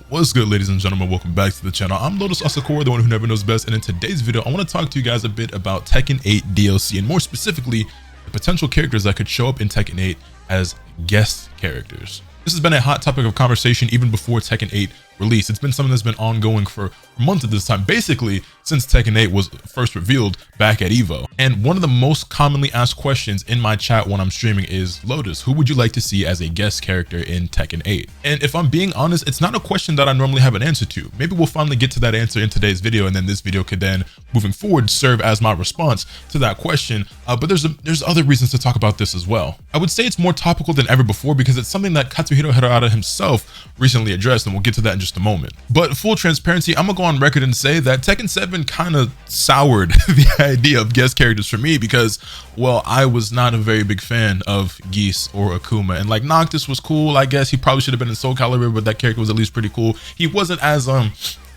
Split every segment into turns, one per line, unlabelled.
What's good, ladies and gentlemen? Welcome back to the channel. I'm LotusAsakura, the one who never knows best, and in today's video I want to talk to you guys a bit about Tekken 8 DLC, and more specifically the potential characters that could show up in Tekken 8 as guest characters. This has been a hot topic of conversation even before Tekken 8 release. It's been something that's been ongoing for months at this time, basically since Tekken 8 was first revealed back at Evo. And one of the most commonly asked questions in my chat when I'm streaming is, Lotus, who would you like to see as a guest character in Tekken 8? And if I'm being honest, it's not a question that I normally have an answer to. Maybe we'll finally get to that answer in today's video, and then this video could then, moving forward, serve as my response to that question. But there's other reasons to talk about this as well. I would say it's more topical than ever before because it's something that Katsuhiro Harada himself recently addressed, and we'll get to that in just a moment. But full transparency, I'm gonna go on record and say that Tekken 7 kind of soured the idea of guest characters for me because, well, I was not a very big fan of Geese or Akuma, and like Noctis was cool. I guess he probably should have been in Soul Calibur, but that character was at least pretty cool. He wasn't as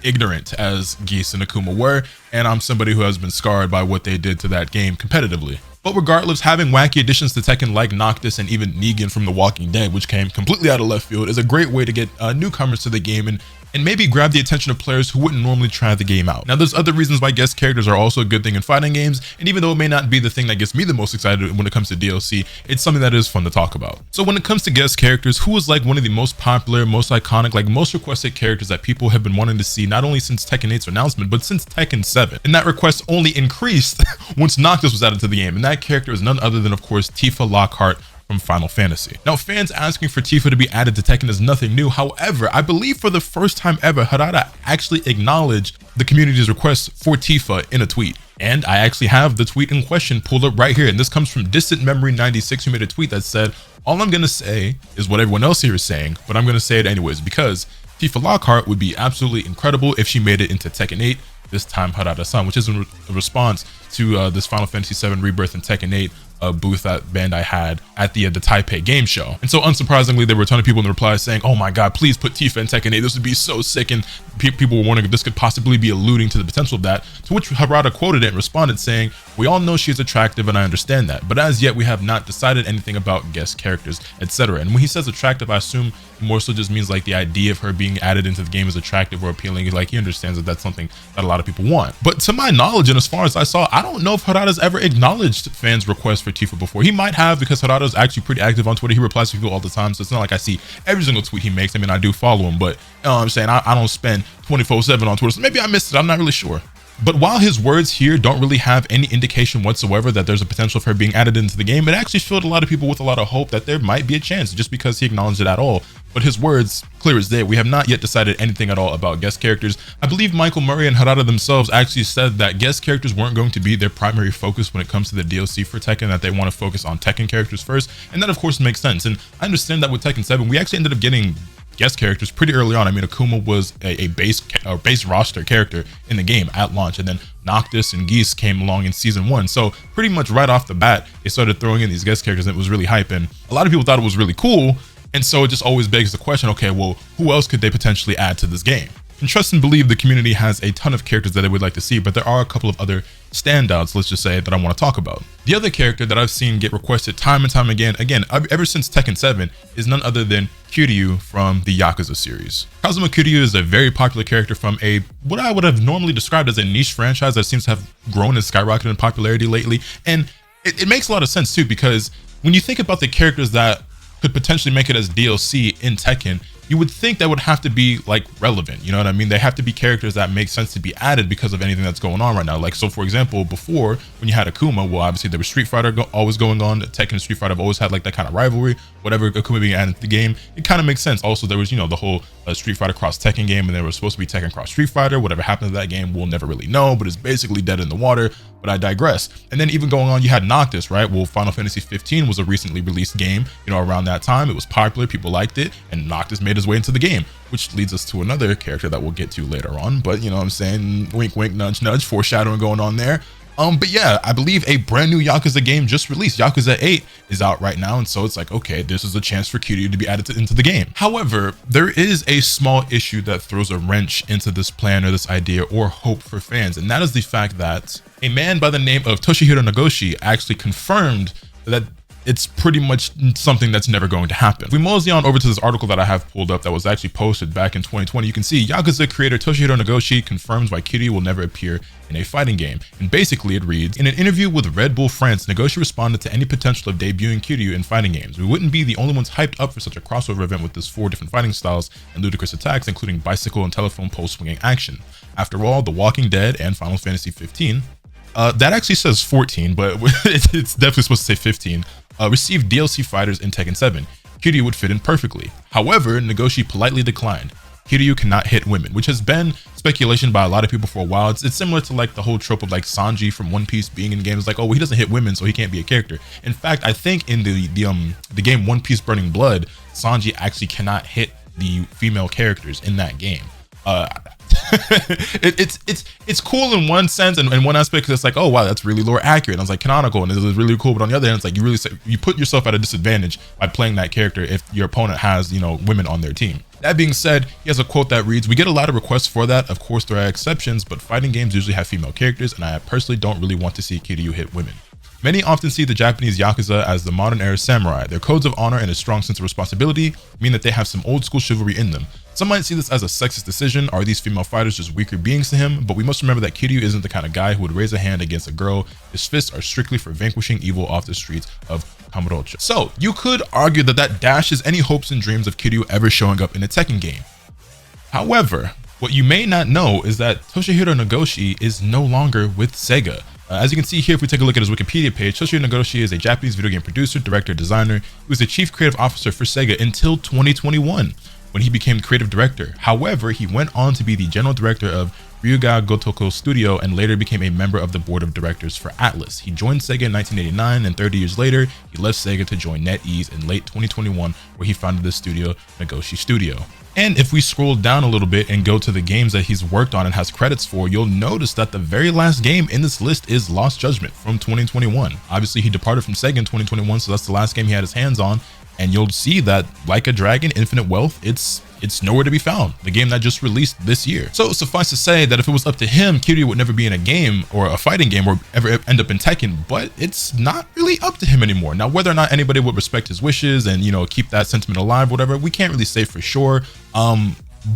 ignorant as Geese and Akuma were, and I'm somebody who has been scarred by what they did to that game competitively. But regardless, having wacky additions to Tekken like Noctis and even Negan from The Walking Dead, which came completely out of left field, is a great way to get newcomers to the game and maybe grab the attention of players who wouldn't normally try the game out. Now, there's other reasons why guest characters are also a good thing in fighting games, and even though it may not be the thing that gets me the most excited when it comes to DLC, it's something that is fun to talk about. So when it comes to guest characters, who is like one of the most popular, most iconic, like most requested characters that people have been wanting to see, not only since Tekken 8's announcement, but since Tekken 7. And that request only increased once Noctis was added to the game, and that character is none other than, of course, Tifa Lockhart from Final Fantasy. Now, fans asking for Tifa to be added to Tekken is nothing new. However, I believe for the first time ever, Harada actually acknowledged the community's request for Tifa in a tweet. And I actually have the tweet in question pulled up right here. And this comes from Distant Memory 96, who made a tweet that said, all I'm gonna say is what everyone else here is saying, but I'm gonna say it anyways, because Tifa Lockhart would be absolutely incredible if she made it into Tekken 8, this time Harada-san, which is a response to this Final Fantasy VII Rebirth and Tekken 8 booth that Bandai had at the Taipei game show. And so unsurprisingly, there were a ton of people in the replies saying, oh my god, please put Tifa in Tekken 8, this would be so sick, and people were wondering if this could possibly be alluding to the potential of that, to which Harada quoted it and responded saying, we all know she is attractive and I understand that, but as yet we have not decided anything about guest characters, etc. And when he says attractive, I assume more so just means like the idea of her being added into the game is attractive or appealing. Like, he understands that that's something that a lot of people want. But to my knowledge, and as far as I saw, I don't know if Harada's ever acknowledged fans' requests for Tifa before. He might have, because Harada's actually pretty active on Twitter. He replies to people all the time, so it's not like I see every single tweet he makes. I mean, I do follow him, but you know what I'm saying, I don't spend 24/7 on Twitter, so maybe I missed it. I'm not really sure. But while his words here don't really have any indication whatsoever that there's a potential for her being added into the game, it actually filled a lot of people with a lot of hope that there might be a chance, just because he acknowledged it at all. But his words, clear as day, we have not yet decided anything at all about guest characters. I believe Michael Murray and Harada themselves actually said that guest characters weren't going to be their primary focus when it comes to the DLC for Tekken, that they want to focus on Tekken characters first. And that of course makes sense. And I understand that with Tekken 7, we actually ended up getting guest characters pretty early on. I mean, Akuma was a base roster character in the game at launch, and then Noctis and Geese came along in season 1. So pretty much right off the bat, they started throwing in these guest characters, and it was really hype, and a lot of people thought it was really cool. And so it just always begs the question, okay, well, who else could they potentially add to this game? And trust and believe the community has a ton of characters that they would like to see, but there are a couple of other standouts, let's just say, that I want to talk about. The other character that I've seen get requested time and time again, ever since Tekken 7, is none other than Kiryu from the Yakuza series. Kazuma Kiryu is a very popular character from what I would have normally described as a niche franchise that seems to have grown and skyrocketed in popularity lately. And it makes a lot of sense too, because when you think about the characters that could potentially make it as DLC in Tekken, you would think that would have to be like relevant, you know what I mean? They have to be characters that make sense to be added because of anything that's going on right now. Like, so for example, before, when you had Akuma, well, obviously there was Street Fighter always going on. Tekken and Street Fighter have always had like that kind of rivalry. Whatever Akuma being added to the game, it kind of makes sense. Also, there was, you know, the whole Street Fighter cross Tekken game, and there was supposed to be Tekken cross Street Fighter. Whatever happened to that game, we'll never really know, but it's basically dead in the water. But I digress. And then even going on, you had Noctis, right? Well, Final Fantasy 15 was a recently released game, you know, around that time. It was popular, people liked it, and Noctis made his way into the game, which leads us to another character that we'll get to later on. But you know what I'm saying, wink wink, nudge nudge, foreshadowing going on there. But yeah, I believe a brand new Yakuza game just released. Yakuza 8 is out right now, and so it's like, okay, this is a chance for Kiryu to be added into the game. However, there is a small issue that throws a wrench into this plan or this idea or hope for fans, and that is the fact that a man by the name of Toshihiro Nagoshi actually confirmed that it's pretty much something that's never going to happen. If we mosey on over to this article that I have pulled up that was actually posted back in 2020, you can see Yakuza creator Toshihiro Nagoshi confirms why Kiryu will never appear in a fighting game. And basically it reads, in an interview with Red Bull France, Nagoshi responded to any potential of debuting Kiryu in fighting games. We wouldn't be the only ones hyped up for such a crossover event with this 4 different fighting styles and ludicrous attacks, including bicycle and telephone pole swinging action. After all, The Walking Dead and Final Fantasy 15, that actually says 14, but it's definitely supposed to say 15, received DLC fighters in Tekken 7. Kiryu would fit in perfectly. However, Nagoshi politely declined. Kiryu cannot hit women, which has been speculation by a lot of people for a while. It's similar to like the whole trope of like Sanji from One Piece being in games like, oh, well, he doesn't hit women, so he can't be a character. In fact, I think in the game One Piece Burning Blood, Sanji actually cannot hit the female characters in that game. It's cool in one sense, and in one aspect, because it's like, oh wow, that's really lore accurate. And I was like, canonical, and it was really cool. But on the other hand, it's like you put yourself at a disadvantage by playing that character if your opponent has, you know, women on their team. That being said, he has a quote that reads, "We get a lot of requests for that. Of course, there are exceptions, but fighting games usually have female characters, and I personally don't really want to see Kiryu hit women." Many often see the Japanese Yakuza as the modern era samurai. Their codes of honor and a strong sense of responsibility mean that they have some old school chivalry in them. Some might see this as a sexist decision. Are these female fighters just weaker beings to him? But we must remember that Kiryu isn't the kind of guy who would raise a hand against a girl. His fists are strictly for vanquishing evil off the streets of Kamurocho. So you could argue that that dashes any hopes and dreams of Kiryu ever showing up in a Tekken game. However, what you may not know is that Toshihiro Nagoshi is no longer with Sega. As you can see here, if we take a look at his Wikipedia page, Toshihiro Nagoshi is a Japanese video game producer, director, designer. He was the chief creative officer for Sega until 2021, when he became creative director. However, he went on to be the general director of Ryuga Gotoku Studio and later became a member of the board of directors for Atlus. He joined Sega in 1989, and 30 years later, he left Sega to join NetEase in late 2021, where he founded the studio Nagoshi Studio. And if we scroll down a little bit and go to the games that he's worked on and has credits for, you'll notice that the very last game in this list is Lost Judgment from 2021. Obviously, he departed from Sega in 2021, so that's the last game he had his hands on. And you'll see that, like a dragon, Infinite Wealth, it's nowhere to be found. The game that just released this year. So suffice to say that if it was up to him, Kiryu would never be in a game or a fighting game or ever end up in Tekken, but it's not really up to him anymore. Now, whether or not anybody would respect his wishes and, you know, keep that sentiment alive, whatever, we can't really say for sure.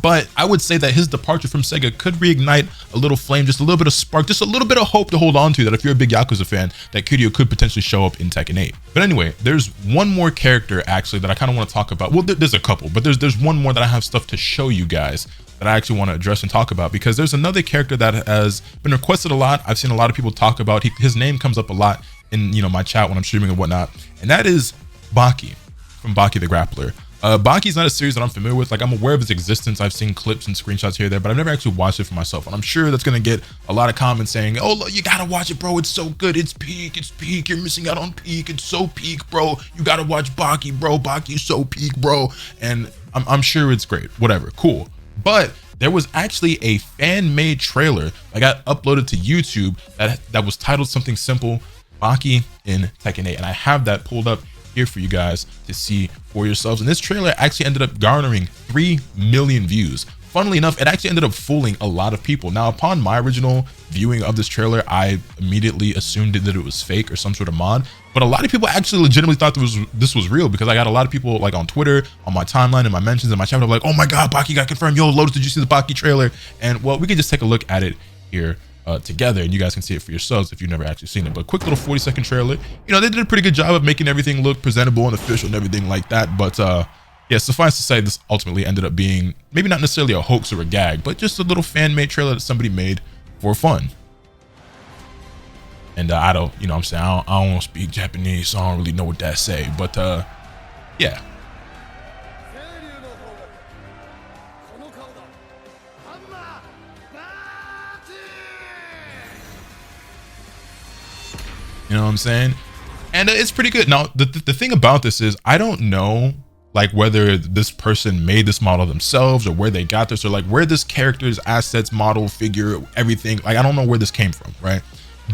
But I would say that his departure from Sega could reignite a little flame, just a little bit of spark, just a little bit of hope to hold on to, that if you're a big Yakuza fan, that Kiryu could potentially show up in Tekken 8. But anyway, there's one more character actually that I kind of want to talk about. Well, there's a couple, but there's one more that I have stuff to show you guys that I actually want to address and talk about, because there's another character that has been requested a lot. I've seen a lot of people talk about. His name comes up a lot in, you know, my chat when I'm streaming and whatnot, and that is Baki from Baki the Grappler. Baki's not a series that I'm familiar with. Like, I'm aware of its existence. I've seen clips and screenshots here and there, but I've never actually watched it for myself. And I'm sure that's going to get a lot of comments saying, oh, look, you got to watch it, bro. It's so good. It's peak. It's peak. You're missing out on peak. It's so peak, bro. You got to watch Baki, bro. Baki's so peak, bro. And I'm sure it's great. Whatever. Cool. But there was actually a fan-made trailer that got uploaded to YouTube that was titled something simple, Baki in Tekken 8. And I have that pulled up here for you guys to see for yourselves. And this trailer actually ended up garnering 3 million views. Funnily enough, it actually ended up fooling a lot of people. Now, upon my original viewing of this trailer, I immediately assumed that it was fake or some sort of mod. But a lot of people actually legitimately thought this was real, because I got a lot of people like on Twitter, on my timeline, and my mentions, and my chat, like, oh my God, Baki got confirmed. Yo, Lotus, did you see the Baki trailer? And well, we can just take a look at it here together, and you guys can see it for yourselves if you've never actually seen it. But quick little 40-second trailer. You know, they did a pretty good job of making everything look presentable and official and everything like that. But yeah, suffice to say, this ultimately ended up being maybe not necessarily a hoax or a gag, but just a little fan-made trailer that somebody made for fun. And I don't, you know what I'm saying, I don't speak Japanese, so I don't really know what that say. But yeah. You know what I'm saying? And it's pretty good. Now, the thing about this is, I don't know like whether this person made this model themselves or where they got this, or like where this character's assets, model, figure, everything. Like, I don't know where this came from, right?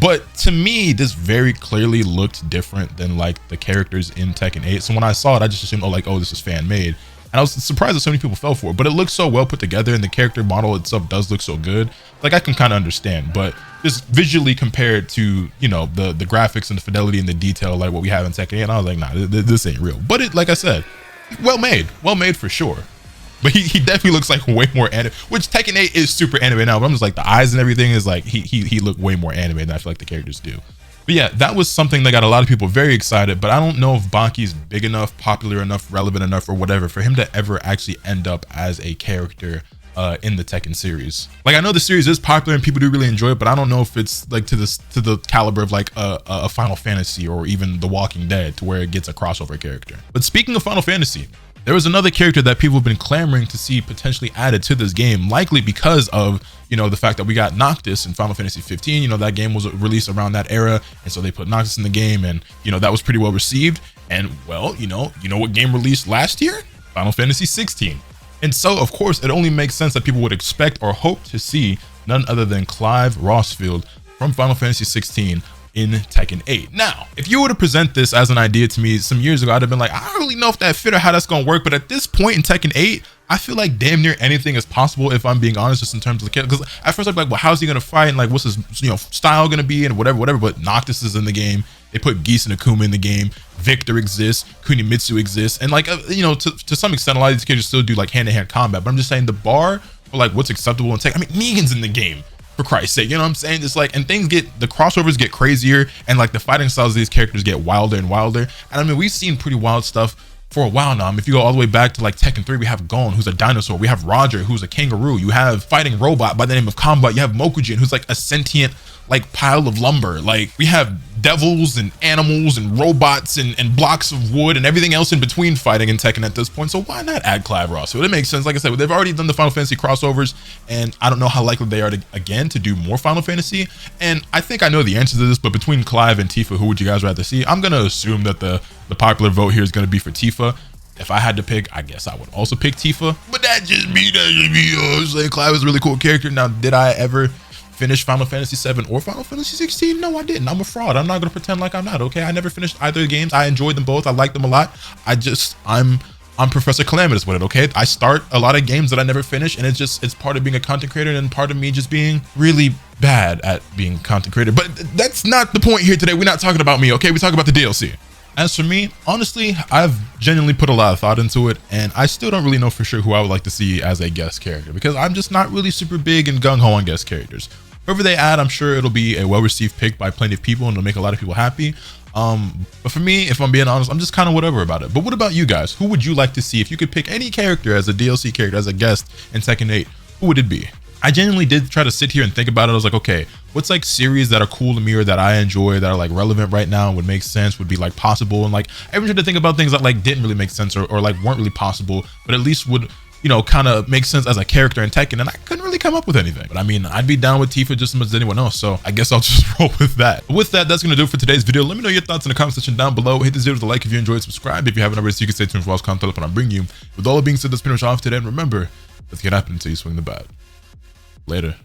But to me, this very clearly looked different than like the characters in Tekken 8. So when I saw it, I just assumed, oh, like, oh, this is fan made. And I was surprised that so many people fell for it, but it looks so well put together, and the character model itself does look so good. Like, I can kind of understand, but just visually compared to, you know, the graphics and the fidelity and the detail, like what we have in Tekken 8, and I was like, nah, this ain't real. But it, like I said, well made for sure. But he definitely looks like way more anime, which Tekken 8 is super anime now, but I'm just like, the eyes and everything is like, he looked way more anime than I feel like the characters do. But yeah, that was something that got a lot of people very excited, but I don't know if Banki's big enough, popular enough, relevant enough, or whatever for him to ever actually end up as a character in the Tekken series. Like, I know the series is popular and people do really enjoy it, but I don't know if it's like to the caliber of like a Final Fantasy or even The Walking Dead, to where it gets a crossover character. But speaking of Final Fantasy, there was another character that people have been clamoring to see potentially added to this game, likely because of, you know, the fact that we got Noctis in Final Fantasy 15. You know, that game was released around that era, and so they put Noctis in the game, and, you know, that was pretty well received. And, well, you know what game released last year? Final Fantasy 16. And so, of course, it only makes sense that people would expect or hope to see none other than Clive Rossfield from Final Fantasy 16 in Tekken 8. Now, if you were to present this as an idea to me some years ago, I'd have been like, I don't really know if that fit or how that's going to work. But at this point in Tekken 8, I feel like damn near anything is possible, if I'm being honest, just in terms of the character. Because at first I'm like, well, how's he going to fight? And like, what's his, you know, style going to be, and whatever. But Noctis is in the game. They put Geese and Akuma in the game. Victor exists. Kunimitsu exists. And like, you know, to some extent, a lot of these characters still do like hand-to-hand combat. But I'm just saying the bar for like what's acceptable in Tekken. I mean, Negan's in the game, for Christ's sake, you know what I'm saying? Just like, and the crossovers get crazier, and like the fighting styles of these characters get wilder and wilder. And I mean, we've seen pretty wild stuff for a while now. I mean, if you go all the way back to like Tekken 3, we have Gon, who's a dinosaur. We have Roger, who's a kangaroo. You have fighting robot by the name of Combat. You have Mokujin, who's like a sentient like pile of lumber. Like, we have devils and animals and robots and blocks of wood and everything else in between fighting in Tekken at this point. So why not add Clive Ross? So it makes sense. Like I said, they've already done the Final Fantasy crossovers, and I don't know how likely they are to again to do more Final Fantasy. And I think I know the answer to this, but between Clive and Tifa, who would you guys rather see? I'm gonna assume that the popular vote here is gonna be for Tifa. If I had to pick, I guess I would also pick Tifa. But that just me. Saying Clive is a really cool character. Now, did I ever finish Final Fantasy 7 or Final Fantasy 16? No, I didn't. I'm a fraud. I'm not gonna pretend like I'm not. Okay, I never finished either of the games. I enjoyed them both. I liked them a lot. I'm Professor Calamitous with it. Okay, I start a lot of games that I never finish, and it's part of being a content creator and part of me just being really bad at being a content creator. But that's not the point here today. We're not talking about me. Okay, we talk about the DLC. As for me, honestly, I've genuinely put a lot of thought into it, and I still don't really know for sure who I would like to see as a guest character, because I'm just not really super big and gung-ho on guest characters. Whoever they add, I'm sure it'll be a well-received pick by plenty of people, and it'll make a lot of people happy. But for me, if I'm being honest, I'm just kind of whatever about it. But what about you guys? Who would you like to see if you could pick any character as a DLC character, as a guest in Tekken 8? Who would it be? I genuinely did try to sit here and think about it. I was like, okay, what's like series that are cool to me or that I enjoy that are like relevant right now and would make sense, would be like possible? And like, I even tried to think about things that like didn't really make sense or like weren't really possible, but at least would, you know, kind of make sense as a character in Tekken, and I couldn't really come up with anything. But I mean, I'd be down with Tifa just as much as anyone else, so I guess I'll just roll with that. But with that, that's gonna do it for today's video. Let me know your thoughts in the comment section down below. Hit this video with a like if you enjoyed, subscribe if you haven't already, so you can stay tuned for all content when I bring you. With all that being said, that's pretty much off today, and remember, let's get happening until you swing the bat. Later.